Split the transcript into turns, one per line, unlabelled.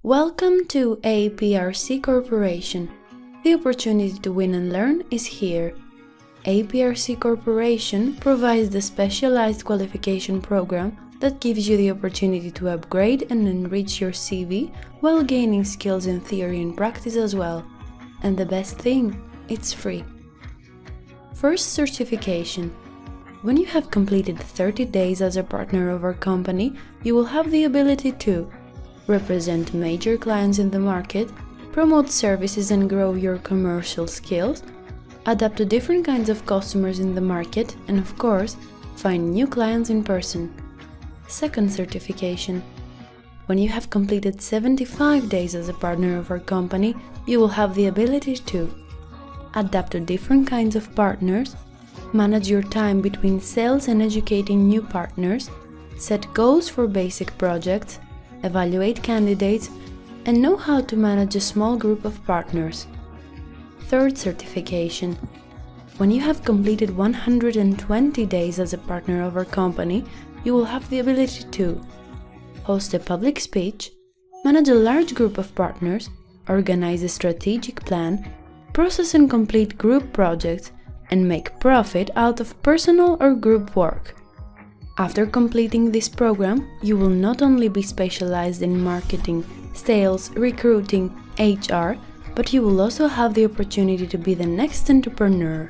Welcome to APRC Corporation. The opportunity to win and learn is here. APRC Corporation provides the specialized qualification program that gives you the opportunity to upgrade and enrich your CV while gaining skills in theory and practice as well. And the best thing, it's free. First, certification. When you have completed 30 days as a partner of our company, you will have the ability to represent major clients in the market, promote services and grow your commercial skills, adapt to different kinds of customers in the market, and of course, find new clients in person. Second, certification. When you have completed 75 days as a partner of our company, you will have the ability to adapt to different kinds of partners, manage your time between sales and educating new partners, set goals for basic projects, evaluate candidates, and know how to manage a small group of partners. Third, certification. When you have completed 120 days as a partner of our company, you will have the ability to host a public speech, manage a large group of partners, organize a strategic plan, process and complete group projects, and make profit out of personal or group work. After completing this program, you will not only be specialized in marketing, sales, recruiting, HR, but you will also have the opportunity to be the next entrepreneur.